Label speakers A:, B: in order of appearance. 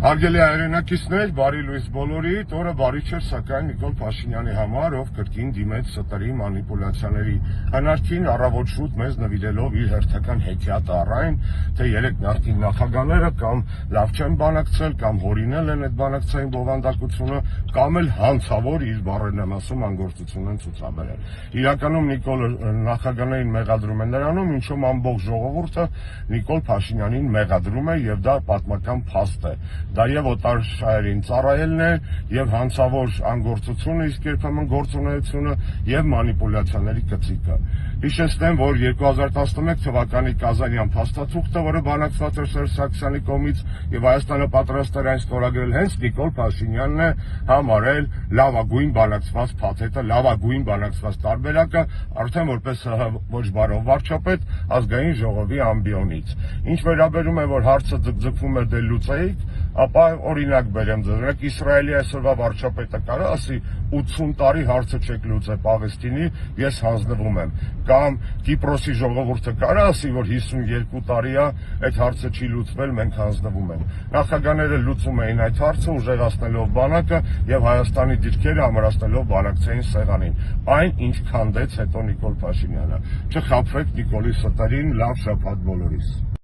A: Հարգելի հայրենակիցներ, բարի լույս բոլորիդ, օրը բարի չէր սակայն Նիկոլ Փաշինյանի համար, ով կրկին դիմեց ՍՏՐ-ի մանիպուլյացիաների հնարքին, առավոտ շուտ մեզ նվիրելով իր հերթական հեքիաթը առ այն, թե 3 նախկին նախագահները կամ լավ չեն բանակցել, կամ հորինել են այդ բանակցային բովանդակությունը, կամ էլ հանցավոր իր բառերն եմ ասում անգործություն են ցուցաբերել։ Իրականում Նիկոլը նախագահներին մեղադրում է նրանում, ինչում ամբողջ ժողովուրդը Նիկոլ Փաշինյանին մեղադրում է եւ դա պատմական փաստ է։ Դա եւ օտարշահերին ծառայելն է, եւ հանցավոր անգործությունը, իսկ երբեմն գործունեությունը եւ մանիպուլյացիաների կծիկը։ Հիշեցնեմ, որ 2011 թվականի Կազանյան փաստաթուղթը, որը բանակցված էր Սերժ Սարգսյանի կողմից եւ Հայաստանը պատրաստ էր այն ստորագրել, հենց Նիկոլ Փաշինյանն է համարել լավագույն բանակցված փաթեթը, լավագույն բանակցված տարբերակը, արդեն որպես ոչ բարով վարչապետ ազգային ժողովի ամբիոնից։ Ինչ վերաբերում է, որ հարցը ձգձգվում է դե լուծեիք, ապա օրինակ բերեմ ձեզ, Իսրայելի այսօրվա վարչապետը կարա ասի 80 տարի հարցը չեք լուծել Պաղեստինի, ես հանձնվում եմ, կամ Կիպրոսի ժողովուրդը կարա ասի, որ 52 տարի է այդ հարցը չի լուծվել, մենք հանձնվում ենք։ Նախագահները լուծում էին այդ հարցը, ուժեղացնելով բանակը եւ Հայաստանի դիրքերը ամրացնելով բանակցային սեղանին, այն ինչ քանդեց հետո Նիկոլ Փաշինյանը։ Չխաբվեք Նիկոլի ՍՏՐ-ին, լավ շաբաթ բոլորիս։